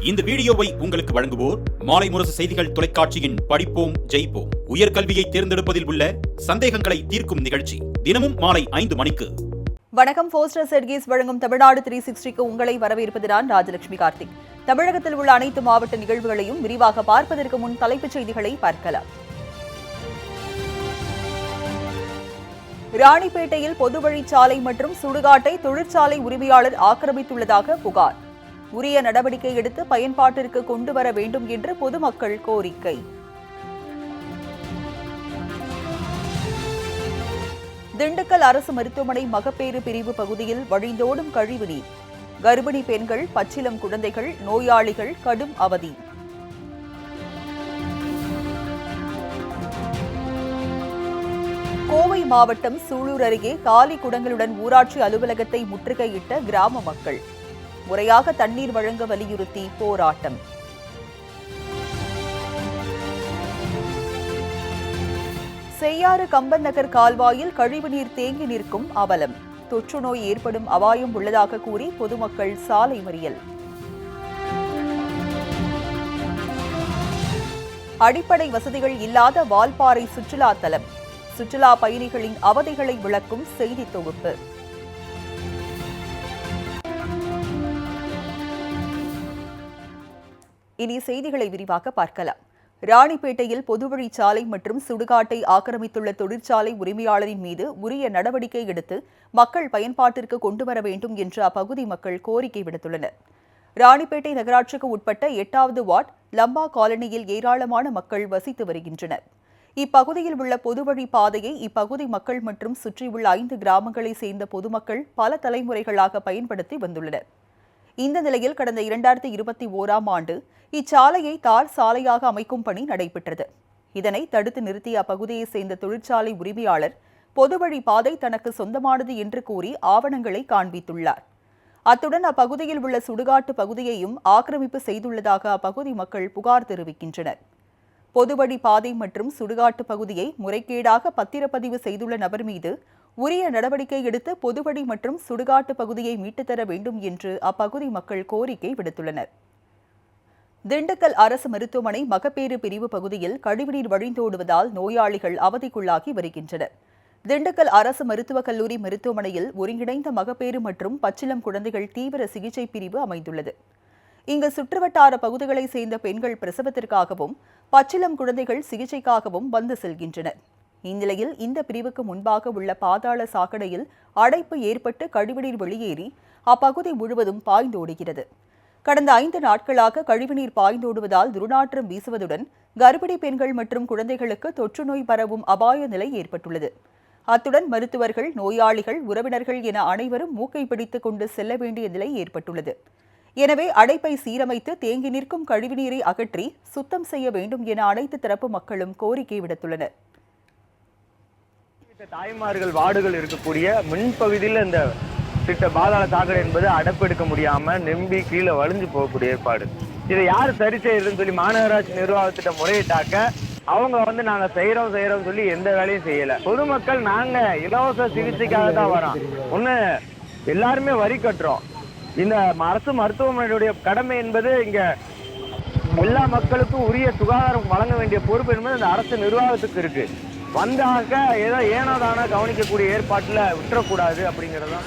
இந்த வீடியோவை உங்களுக்கு வழங்குவோர் மாலை முரசு செய்திகள் தொலைக்காட்சியின் படிப்போம் ஜெயிப்போம் உயர்கல்வியை தேர்ந்தெடுப்பதில் உள்ள சந்தேகங்களை தீர்க்கும் நிகழ்ச்சி தினமும் மாலை 5 மணிக்கு. வணக்கம். போஸ்டர் செட்கீஸ் வழங்கும் தமிழ்நாடு 360க்கு உங்களை வரவேற்பது நான் ராஜலட்சுமி கார்த்திக். தமிழகத்தில் உள்ள அனைத்து மாவட்ட நிகழ்வுகளையும் விரிவாக பார்ப்பதற்கு முன் தலைப்புச் செய்திகளை பார்க்கலாம். ராணிப்பேட்டையில் பொதுவழிச்சாலை மற்றும் சுடுகாட்டை தொழிற்சாலை உரிமையாளர் ஆக்கிரமித்துள்ளதாக புகார். உரிய நடவடிக்கை எடுத்து பயன்பாட்டிற்கு கொண்டு வர வேண்டும் என்று பொதுமக்கள் கோரிக்கை. திண்டுக்கல் அரசு மருத்துவமனை மகப்பேறு பிரிவு பகுதியில் வழிந்தோடும் கழிவுநீர். கர்ப்பிணி பெண்கள், பச்சிளம் குழந்தைகள், நோயாளிகள் கடும் அவதி. கோவை மாவட்டம் சூலூர் அருகே காலி குடங்களுடன் ஊராட்சி அலுவலகத்தை முற்றுகையிட்ட கிராம மக்கள். முறையாக தண்ணீர் வழங்க வலியுறுத்தி போராட்டம். செய்யாறு கம்பன் நகர் கால்வாயில் கழிவுநீர் தேங்கி நிற்கும் அவலம். தொற்று நோய் ஏற்படும் அபாயம் உள்ளதாக கூறி பொதுமக்கள் சாலை மறியல். அடிப்படை வசதிகள் இல்லாத வால்பாறை சுற்றுலா தலம். சுற்றுலா பயணிகளின் அவதிகளை விளக்கும் செய்தி தொகுப்பு. இனி செய்திகளை விரிவாக பார்க்கலாம். ராணிப்பேட்டையில் பொதுவழிச்சாலை மற்றும் சுடுகாட்டை ஆக்கிரமித்துள்ள தொழிற்சாலை உரிமையாளரின் மீது உரிய நடவடிக்கை எடுத்து மக்கள் பயன்பாட்டிற்கு கொண்டு வர வேண்டும் என்று அப்பகுதி மக்கள் கோரிக்கை விடுத்துள்ளனர். ராணிப்பேட்டை நகராட்சிக்கு உட்பட்ட 8வது வார்டு லம்பா காலனியில் ஏராளமான மக்கள் வசித்து வருகின்றனர். இப்பகுதியில் உள்ள பொதுவழி பாதையை இப்பகுதி மக்கள் மற்றும் சுற்றியுள்ள 5 கிராமங்களை சேர்ந்த பொதுமக்கள் பல தலைமுறைகளாக பயன்படுத்தி வந்துள்ளனர். இந்த நிலையில் கடந்த 2021ஆம் ஆண்டு இச்சாலையை தார் சாலையாக அமைக்கும் பணி நடைபெற்றது. இதனை தடுத்து நிறுத்திய அப்பகுதியை சேர்ந்த தொழிற்சாலை உரிமையாளர் பொதுவழி பாதை தனக்கு சொந்தமானது என்று கூறி ஆவணங்களை காண்பித்துள்ளார். அத்துடன் அப்பகுதியில் உள்ள சுடுகாட்டு பகுதியையும் ஆக்கிரமிப்பு செய்துள்ளதாக அப்பகுதி மக்கள் புகார் தெரிவிக்கின்றனர். பொதுவழி பாதை மற்றும் சுடுகாட்டு பகுதியை முறைகேடாக பத்திரப்பதிவு செய்துள்ள நபர் மீது உரிய நடவடிக்கை எடுத்து பொதுவழி மற்றும் சுடுகாட்டு பகுதியை மீட்டுத்தர வேண்டும் என்று அப்பகுதி மக்கள் கோரிக்கை விடுத்துள்ளனர். திண்டுக்கல் அரசு மருத்துவமனை மகப்பேறு பிரிவு பகுதியில் கழிவுநீர் வழிந்தோடுவதால் நோயாளிகள் அவதிக்குள்ளாகி வருகின்றனர். திண்டுக்கல் அரசு மருத்துவக் கல்லூரி மருத்துவமனையில் ஒருங்கிணைந்த மகப்பேறு மற்றும் பச்சிளம் குழந்தைகள் தீவிர சிகிச்சை பிரிவு அமைந்துள்ளது. இங்கு சுற்றுவட்டார பகுதிகளை சேர்ந்த பெண்கள் பிரசவத்திற்காகவும் பச்சிளம் குழந்தைகள் சிகிச்சைக்காகவும் வந்து செல்கின்றனர். இந்நிலையில் இந்த பிரிவுக்கு முன்பாக உள்ள பாதாள சாக்கடையில் அடைப்பு ஏற்பட்டு கழிவுநீர் வெளியேறி அப்பகுதி முழுவதும் பாய்ந்தோடுகிறது. கடந்த 5 நாட்களாக கழிவுநீர் பாய்ந்தோடுவதால் துர்நாற்றம் வீசுவதுடன் கர்ப்பிணி பெண்கள் மற்றும் குழந்தைகளுக்கு தொற்று நோய் பரவும் அபாய நிலை ஏற்பட்டுள்ளது. அத்துடன் மருத்துவர்கள், நோயாளிகள், உறவினர்கள் என அனைவரும் மூக்கை பிடித்துக் கொண்டு செல்ல வேண்டிய நிலை ஏற்பட்டுள்ளது. எனவே அடைப்பை சீரமைத்து தேங்கி நிற்கும் கழிவுநீரை அகற்றி சுத்தம் செய்ய வேண்டும் என அனைத்து தரப்பு மக்களும் கோரிக்கை விடுத்துள்ளனர். தாய்மார்கள் வார்டுகள் இருக்கக்கூடிய முன்பகுதியில் இந்த திட்ட பாதாள சாக்கடை என்பது அடைப்பெடுக்க முடியாம நம்பி கீழே வலிஞ்சு போகக்கூடிய ஏற்பாடு. இதை யார் சரி செய்யறதுன்னு சொல்லி மாநகராட்சி நிர்வாகத்திட்ட முறையிட்டாக்க அவங்க நாங்க செய்யறோம் சொல்லி எந்த வேலையும் செய்யல. பொதுமக்கள் நாங்க இலவச சிகிச்சைக்காக தான் வரோம். ஒண்ணு எல்லாருமே வரி கட்டுறோம். இந்த அரசு மருத்துவமனையுடைய கடமை என்பது இங்க எல்லா மக்களுக்கும் உரிய சுகாதாரம் வழங்க வேண்டிய பொறுப்பு என்பது இந்த அரசு நிர்வாகத்துக்கு இருக்கு. வந்தாக ஏதோ ஏனோதானோ கவனிக்கக்கூடிய ஏற்பாட்டுல விட்டுறக்கூடாது அப்படிங்கறதுதான்.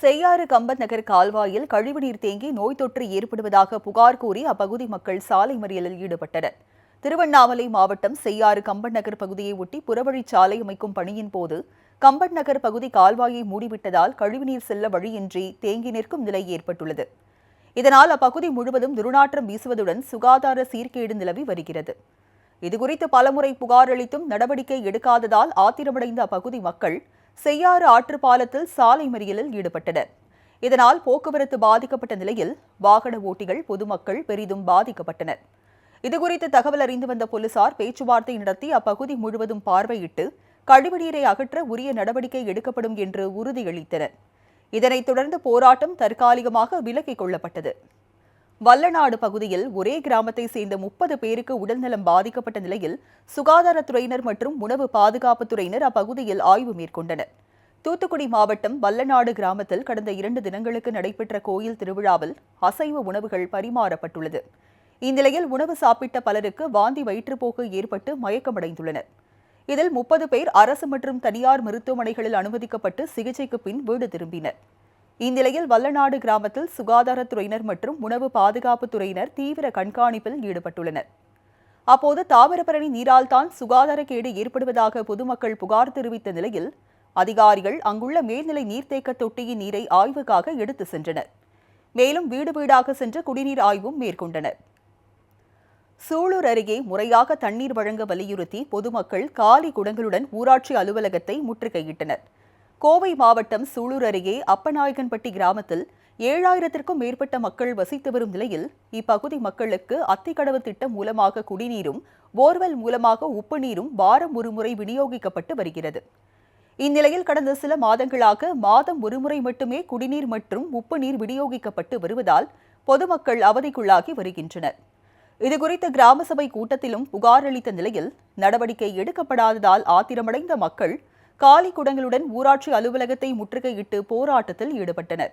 செய்யாறு கம்பன் நகர் கால்வாயில் கழிவுநீர் தேங்கி நோய் தொற்று ஏற்படுவதாக புகார் கூறி அப்பகுதி மக்கள் சாலை மறியலில் ஈடுபட்டனர். திருவண்ணாமலை மாவட்டம் செய்யாறு கம்பன் நகர் பகுதியை ஒட்டி புறவழிச்சாலை அமைக்கும் பணியின் போது கம்பன் நகர் பகுதி கால்வாயை மூடிவிட்டதால் கழிவுநீர் செல்ல வழியின்றி தேங்கி நிற்கும் நிலை ஏற்பட்டுள்ளது. இதனால் அப்பகுதி முழுவதும் துர்நாற்றம் வீசுவதுடன் சுகாதார சீர்கேடு நிலவி வருகிறது. இதுகுறித்து பலமுறை புகார் அளித்தும் நடவடிக்கை எடுக்காததால் ஆத்திரமடைந்த அப்பகுதி மக்கள் செய்யாறு ஆற்று பாலத்தில் சாலை மறியலில் ஈடுபட்டனர். இதனால் போக்குவரத்து பாதிக்கப்பட்ட நிலையில் வாகன ஓட்டிகள், பொதுமக்கள் பெரிதும் பாதிக்கப்பட்டனர். இதுகுறித்து தகவல் அறிந்து வந்த போலீசார் பேச்சுவார்த்தை நடத்தி அப்பகுதி முழுவதும் பார்வையிட்டு கழிவுநீரை அகற்ற உரிய நடவடிக்கை எடுக்கப்படும் என்று உறுதியளித்தனர். இதனைத் தொடர்ந்து போராட்டம் தற்காலிகமாக விலக்கிக் கொள்ளப்பட்டது. வல்லநாடு பகுதியில் ஒரே கிராமத்தை சேர்ந்த 30 பேருக்கு உடல்நலம் பாதிக்கப்பட்ட நிலையில் சுகாதாரத்துறையினர் மற்றும் உணவு பாதுகாப்புத்துறையினர் அப்பகுதியில் ஆய்வு மேற்கொண்டனர். தூத்துக்குடி மாவட்டம் வல்லநாடு கிராமத்தில் கடந்த 2 தினங்களுக்கு நடைபெற்ற கோயில் திருவிழாவில் அசைவ உணவுகள் பரிமாறப்பட்டுள்ளது. இந்நிலையில் உணவு சாப்பிட்ட பலருக்கு வாந்தி வயிற்றுப்போக்கு ஏற்பட்டு மயக்கமடைந்துள்ளனர். இதில் 30 பேர் அரசு மற்றும் தனியார் மருத்துவமனைகளில் அனுமதிக்கப்பட்டு சிகிச்சைக்கு பின் வீடு திரும்பினர். இந்நிலையில் வல்லநாடு கிராமத்தில் சுகாதாரத்துறையினர் மற்றும் உணவு பாதுகாப்புத்துறையினர் தீவிர கண்காணிப்பில் ஈடுபட்டுள்ளனர். அப்போது தாமிரபரணி நீரால்தான் சுகாதாரக்கேடு ஏற்படுவதாக பொதுமக்கள் புகார் தெரிவித்த நிலையில் அதிகாரிகள் அங்குள்ள மேல்நிலை நீர்த்தேக்க தொட்டியின் நீரை ஆய்வுக்காக எடுத்து சென்றனர். மேலும் வீடு வீடாக சென்று குடிநீர் ஆய்வும் மேற்கொண்டனர். சூலூர் அருகே முறையாக தண்ணீர் வழங்க வலியுறுத்தி பொதுமக்கள் காலி குடங்களுடன் ஊராட்சி அலுவலகத்தை முற்றுகையிட்டனர். கோவை மாவட்டம் சூலூர் அருகே அப்பநாயகன்பட்டி கிராமத்தில் 7000த்திற்கும் மேற்பட்ட மக்கள் வசித்து வரும் நிலையில் இப்பகுதி மக்களுக்கு அத்திக்கடவு திட்டம் மூலமாக குடிநீரும் போர்வெல் மூலமாக உப்பு நீரும் வாரம் ஒருமுறை விநியோகிக்கப்பட்டு வருகிறது. இந்நிலையில் கடந்த சில மாதங்களாக மாதம் ஒருமுறை மட்டுமே குடிநீர் மற்றும் உப்பு நீர் விநியோகிக்கப்பட்டு வருவதால் பொதுமக்கள் அவதிக்குள்ளாகி வருகின்றனர். இதுகுறித்த கிராம சபை கூட்டத்திலும் புகார் அளித்த நிலையில் நடவடிக்கை எடுக்கப்படாததால் ஆத்திரமடைந்த மக்கள் காலி குடங்களுடன் ஊராட்சி அலுவலகத்தை முற்றுகையிட்டு போராட்டத்தில் ஈடுபட்டனர்.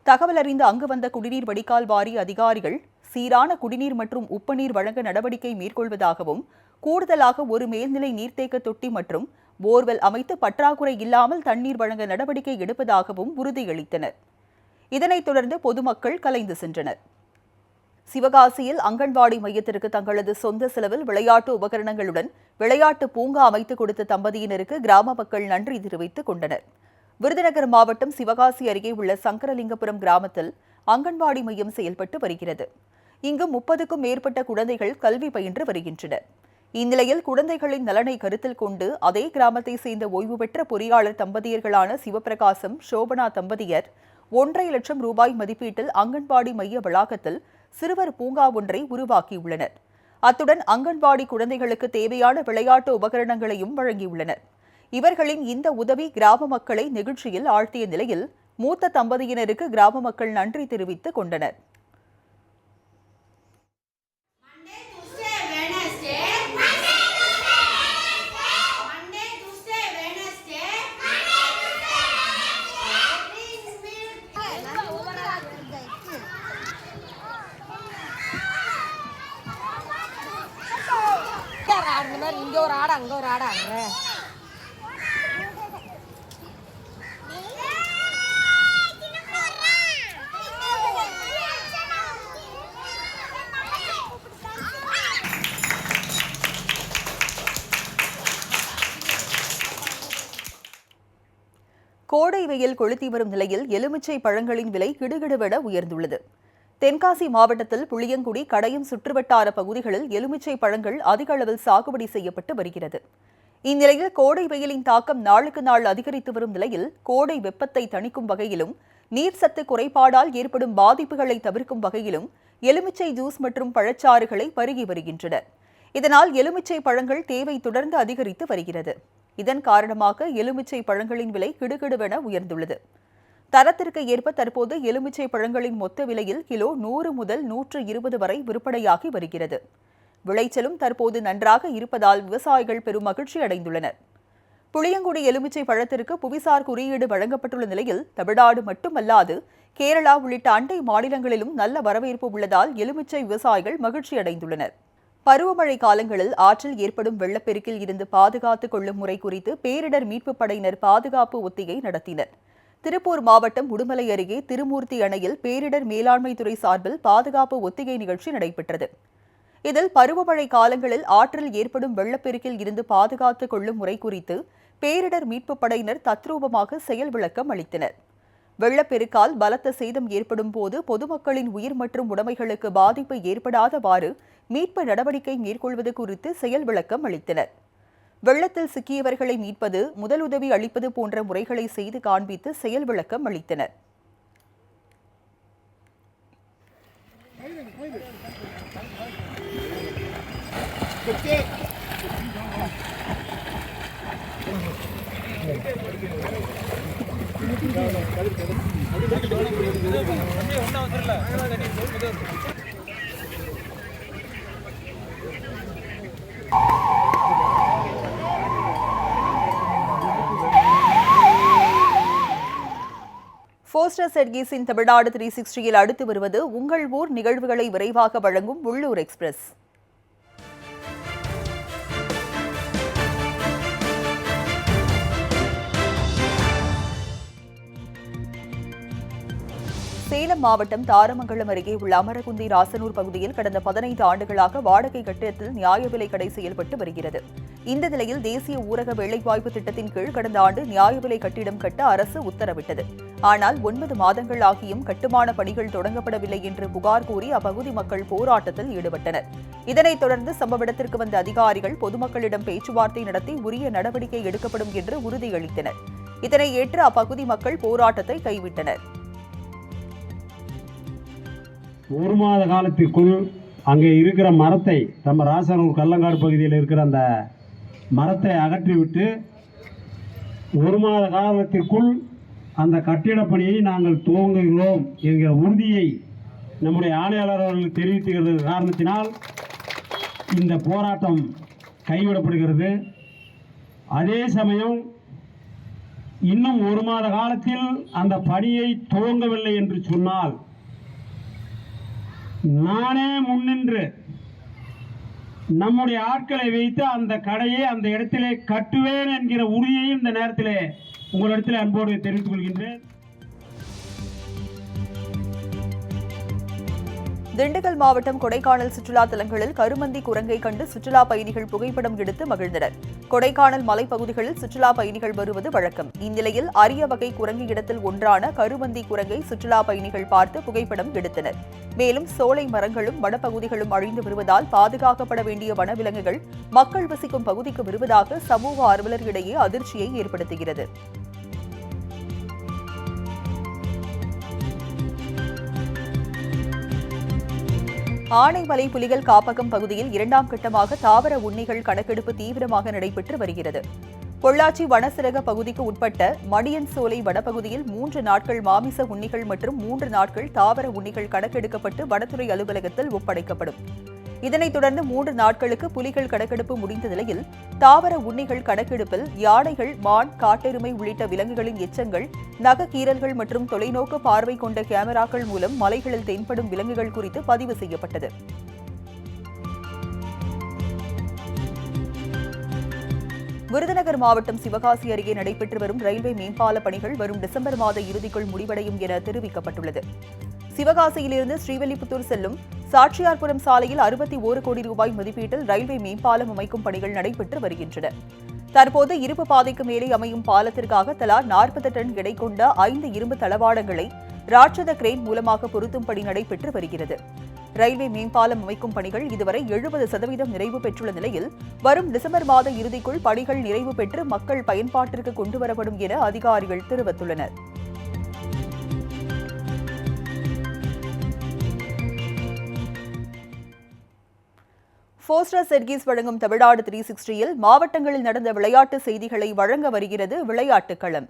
தகவல் அறிந்து அங்கு வந்த குடிநீர் வடிகால் வாரிய அதிகாரிகள் சீரான குடிநீர் மற்றும் உப்பு நீர் வழங்க நடவடிக்கை மேற்கொள்வதாகவும் கூடுதலாக ஒரு மேல்நிலை நீர்த்தேக்க தொட்டி மற்றும் போர்வெல் அமைத்து பற்றாக்குறை இல்லாமல் தண்ணீர் வழங்க நடவடிக்கை எடுப்பதாகவும் உறுதியளித்தனர். இதனைத் தொடர்ந்து பொதுமக்கள் கலைந்து சென்றனர். சிவகாசியில் அங்கன்வாடி மையத்திற்கு தங்களது சொந்த செலவில் விளையாட்டு உபகரணங்களுடன் விளையாட்டு பூங்கா அமைத்துக் கொடுத்த தம்பதியினருக்கு கிராம மக்கள் நன்றி தெரிவித்துக் கொண்டனர். விருதுநகர் மாவட்டம் சிவகாசி அருகே உள்ள சங்கரலிங்கபுரம் கிராமத்தில் அங்கன்வாடி மையம் செயல்பட்டு வருகிறது. இங்கு 30க்கும் மேற்பட்ட குழந்தைகள் கல்வி பயின்று வருகின்றனர். இந்நிலையில் குழந்தைகளின் நலனை கருத்தில் கொண்டு அதே கிராமத்தை சேர்ந்த ஓய்வு பெற்ற பொறியாளர் தம்பதியர்களான சிவபிரகாசம், சோபனா தம்பதியர் 1.5 லட்சம் ரூபாய் மதிப்பீட்டில் அங்கன்வாடி மைய வளாகத்தில் சிறுவர் பூங்கா ஒன்றை உருவாக்கியுள்ளனர். அத்துடன் அங்கன்வாடி குழந்தைகளுக்கு தேவையான விளையாட்டு உபகரணங்களையும் வழங்கியுள்ளனர். இவர்களின் இந்த உதவி கிராம மக்களை நெகிழ்ச்சியில் ஆழ்த்திய நிலையில் மூத்த தம்பதியினருக்கு கிராம மக்கள் நன்றி தெரிவித்துக் கொண்டனர். இங்க ஒரு ஆடு அங்க ஒரு ஆடு அங்க கோடை வெயில் கொளுத்தி வரும் நிலையில் எலுமிச்சை பழங்களின் விலை கிடுகிடுவென உயர்ந்துள்ளது. தென்காசி மாவட்டத்தில் புளியங்குடி, கடையம் சுற்றுவட்டார பகுதிகளில் எலுமிச்சை பழங்கள் அதிக அளவில் சாகுபடி செய்யப்பட்டு வருகிறது. இந்நிலையில் கோடை வெயிலின் தாக்கம் நாளுக்கு நாள் அதிகரித்து வரும் நிலையில் கோடை வெப்பத்தை தணிக்கும் வகையிலும் நீர்சத்து குறைபாடால் ஏற்படும் பாதிப்புகளை தவிர்க்கும் வகையிலும் எலுமிச்சை ஜூஸ் மற்றும் பழச்சாறுகளை பருகி வருகின்றனர். இதனால் எலுமிச்சை பழங்கள் தேவை தொடர்ந்து அதிகரித்து வருகிறது. இதன் காரணமாக எலுமிச்சை பழங்களின் விலை கிடுகிடுவென உயர்ந்துள்ளது. தரத்திற்கு ஏற்ப தற்போது எலுமிச்சை பழங்களின் மொத்த விலையில் கிலோ 100 முதல் 120 வரை விற்பனையாகி வருகிறது. விளைச்சலும் தற்போது நன்றாக இருப்பதால் விவசாயிகள் பெரும் மகிழ்ச்சி அடைந்துள்ளனர். புளியங்குடி எலுமிச்சை பழத்திற்கு புவிசார் குறியீடு வழங்கப்பட்டுள்ள நிலையில் தமிழ்நாடு மட்டுமல்லாது கேரளா உள்ளிட்ட அண்டை மாநிலங்களிலும் நல்ல வரவேற்பு உள்ளதால் எலுமிச்சை விவசாயிகள் மகிழ்ச்சி அடைந்துள்ளனர். பருவமழை காலங்களில் ஆற்றில் ஏற்படும் வெள்ளப்பெருக்கில் இருந்து பாதுகாத்துக் கொள்ளும் முறை குறித்து பேரிடர் மீட்புப் படையினர் பாதுகாப்பு ஒத்திகை நடத்தினர். திருப்பூர் மாவட்டம் உடுமலை அருகே திருமூர்த்தி அணையில் பேரிடர் மேலாண்மை துறை சார்பில் பாதுகாப்பு ஒத்திகை நிகழ்ச்சி நடைபெற்றது. இதில் பருவமழை காலங்களில் ஆற்றில் ஏற்படும் வெள்ளப்பெருக்கில் இருந்து பாதுகாத்துக் கொள்ளும் முறை குறித்து பேரிடர் மீட்புப் படையினர் தத்ரூபமாக செயல் விளக்கம் அளித்தனர். வெள்ளப்பெருக்கால் பலத்த சேதம் ஏற்படும் போது பொதுமக்களின் உயிர் மற்றும் உடைமைகளுக்கு பாதிப்பு ஏற்படாதவாறு மீட்பு நடவடிக்கை மேற்கொள்வது குறித்து செயல் விளக்கம் அளித்தனர். வெள்ளத்தில் சிக்கியவர்களை மீட்பது, முதலுதவி அளிப்பது போன்ற முறைகளை செய்து காண்பித்து செயல் விளக்கம் அளித்தனர். போஸ்டர் செட்கீஸின் தமிழ்நாடு 360யில் அடுத்து வருவது உங்கள் ஊர் நிகழ்வுகளை விரைவாக வழங்கும் உள்ளூர் எக்ஸ்பிரஸ். சேலம் மாவட்டம் தாரமங்கலம் அருகே உள்ள அமரகுந்தி ராசனூர் பகுதியில் கடந்த 15 ஆண்டுகளாக வாடகை கட்டிடத்தில் நியாய விலை கடை செயல்பட்டு வருகிறது. இந்த நிலையில் தேசிய ஊரக வேலைவாய்ப்பு திட்டத்தின் கீழ் கடந்த ஆண்டு நியாய விலை கட்டிடம் கட்ட அரசு உத்தரவிட்டது. ஆனால் 9 மாதங்கள் ஆகியும் கட்டுமான பணிகள் தொடங்கப்படவில்லை என்று புகார் கூறி அப்பகுதி மக்கள் போராட்டத்தில் ஈடுபட்டனர். இதனைத் தொடர்ந்து சம்பவ இடத்திற்கு வந்த அதிகாரிகள் பொதுமக்களிடம் பேச்சுவார்த்தை நடத்தி உரிய நடவடிக்கை எடுக்கப்படும் என்று உறுதியளித்தனர். இதனை ஏற்று அப்பகுதி மக்கள் போராட்டத்தை கைவிட்டனர். ஒரு மாத காலத்திற்குள் அங்கே இருக்கிற மரத்தை, நம்ம ராசனூர் கல்லங்காடு பகுதியில் இருக்கிற அந்த மரத்தை அகற்றிவிட்டு ஒரு மாத காலத்திற்குள் அந்த கட்டிடப் பணியை நாங்கள் துவங்குகிறோம் என்கிற உறுதியை நம்முடைய ஆணையாளர் அவர்கள் தெரிவித்துகிறது காரணத்தினால் இந்த போராட்டம் கைவிடப்படுகிறது. அதே சமயம் இன்னும் ஒரு மாத காலத்தில் அந்த பணியை துவங்கவில்லை என்று சொன்னால் நானே முன்னின்று நம்முடைய ஆட்களை வைத்து அந்த கடையை அந்த இடத்திலே கட்டுவேன் என்கிற உறுதியையும் இந்த நேரத்திலே உங்களிடத்தில் அன்போடு தெரிவித்துக் கொள்கின்றேன். திண்டுக்கல் மாவட்டம் கொடைக்கானல் சுற்றுலா தலங்களில் கருமந்தி குரங்கை கண்டு சுற்றுலா பயணிகள் புகைப்படம் எடுத்து மகிழ்ந்தனர். கொடைக்கானல் மலைப்பகுதிகளில் சுற்றுலா பயணிகள் வருவது வழக்கம். இந்நிலையில் அரிய வகை குரங்கு இடத்தில் ஒன்றான கருமந்தி குரங்கை சுற்றுலா பயணிகள் பார்த்து புகைப்படம் எடுத்தனர். மேலும் சோலை மரங்களும் வனப்பகுதிகளும் அழிந்து வருவதால் பாதுகாக்கப்பட வேண்டிய வனவிலங்குகள் மக்கள் வசிக்கும் பகுதிக்கு வருவதாக சமூக ஆர்வலர்களிடையே அதிர்ச்சியை ஏற்படுத்துகிறது. ஆனைமலை புலிகள் காப்பகம் பகுதியில் 2ஆம் கட்டமாக தாவர உண்ணிகள் கணக்கெடுப்பு தீவிரமாக நடைபெற்று வருகிறது. பொள்ளாச்சி வனசிறக பகுதிக்கு உட்பட்ட மடியன் சோலை வனப்பகுதியில் 3 நாட்கள் மாமிச உண்ணிகள் மற்றும் 3 நாட்கள் தாவர உண்ணிகள் கணக்கெடுக்கப்பட்டு வனத்துறை அலுவலகத்தில் ஒப்படைக்கப்படும். இதனைத் தொடர்ந்து 3 நாட்களுக்கு புலிகள் கணக்கெடுப்பு முடிந்த நிலையில் தாவர உண்ணிகள் கணக்கெடுப்பில் யானைகள், மான், காட்டெருமை உள்ளிட்ட விலங்குகளின் எச்சங்கள், நகக்கீரல்கள் மற்றும் தொலைநோக்கு பார்வை கொண்ட கேமராக்கள் மூலம் மலைகளில் தென்படும் விலங்குகள் குறித்து பதிவு செய்யப்பட்டது. விருதுநகர் மாவட்டம் சிவகாசி அருகே நடைபெற்று வரும் ரயில்வே மேம்பால பணிகள் வரும் டிசம்பர் மாத இறுதிக்குள் முடிவடையும் என தெரிவிக்கப்பட்டுள்ளது. சிவகாசியிலிருந்து ஸ்ரீவில்லிபுத்தூர் செல்லும் சாட்சியார்புரம் சாலையில் 61 கோடி ரூபாய் மதிப்பீட்டில் ரயில்வே மேம்பாலம் அமைக்கும் பணிகள் நடைபெற்று வருகின்றன. தற்போது இருப்பு பாதைக்கு மேலே அமையும் பாலத்திற்காக தலா 40 டன் எடை கொண்ட 5 இரும்பு தளவாடங்களை ராட்சத கிரேன் மூலமாக பொருத்தும் பணி நடைபெற்று வருகிறது. ரயில்வே மேம்பாலம் அமைக்கும் பணிகள் இதுவரை 70% நிறைவு பெற்றுள்ள நிலையில் வரும் டிசம்பர் மாத இறுதிக்குள் பணிகள் நிறைவு பெற்று மக்கள் பயன்பாட்டிற்கு கொண்டுவரப்படும் என அதிகாரிகள் தெரிவித்துள்ளனர். போஸ்டர் செட்கீஸ் வழங்கும் தமிழ்நாடு 360யில் மாவட்டங்களில் நடந்த விளையாட்டு செய்திகளை வழங்க வருகிறது விளையாட்டுக் களம்.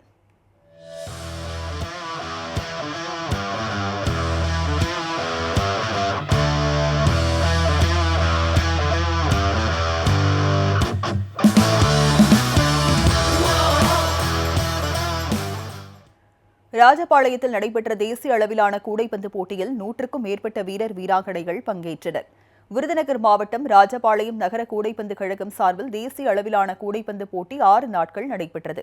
ராஜபாளையத்தில் நடைபெற்ற தேசிய அளவிலான கூடைப்பந்து போட்டியில் 100க்கும் மேற்பட்ட வீரர் வீராங்கனைகள் பங்கேற்றனர். விருதுநகர் மாவட்டம் ராஜபாளையம் நகர கூடைப்பந்து கழகம் சார்பில் தேசிய அளவிலான கூடைப்பந்து போட்டி 6 நாட்கள் நடைபெற்றது.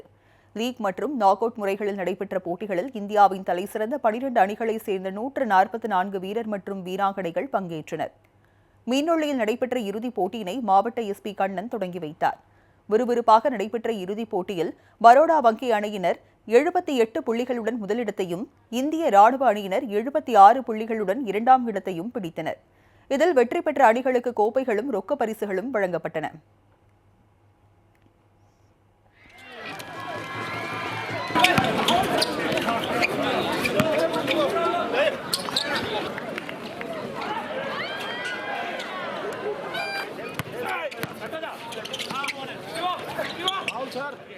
லீக் மற்றும் நாக் அவுட் முறைகளில் நடைபெற்ற போட்டிகளில் இந்தியாவின் தலைசிறந்த 12 அணிகளைச் சேர்ந்த 144 வீரர் மற்றும் வீராங்கனைகள் பங்கேற்றனர். மீனொல்லியில் நடைபெற்ற இறுதிப் போட்டியினை மாவட்ட எஸ்பி கண்ணன் தொடங்கி வைத்தார். விறுவிறுப்பாக நடைபெற்ற இறுதிப் போட்டியில் பரோடா வங்கி அணியினர் 78 புள்ளிகளுடன் முதலிடத்தையும், இந்திய ராணுவ அணியினர் 76 புள்ளிகளுடன் 2ஆம் இடத்தையும் பிடித்தனர். இதில் வெற்றி பெற்ற அணிகளுக்கு கோப்பைகளும் ரொக்க பரிசுகளும் வழங்கப்பட்டன. Sir.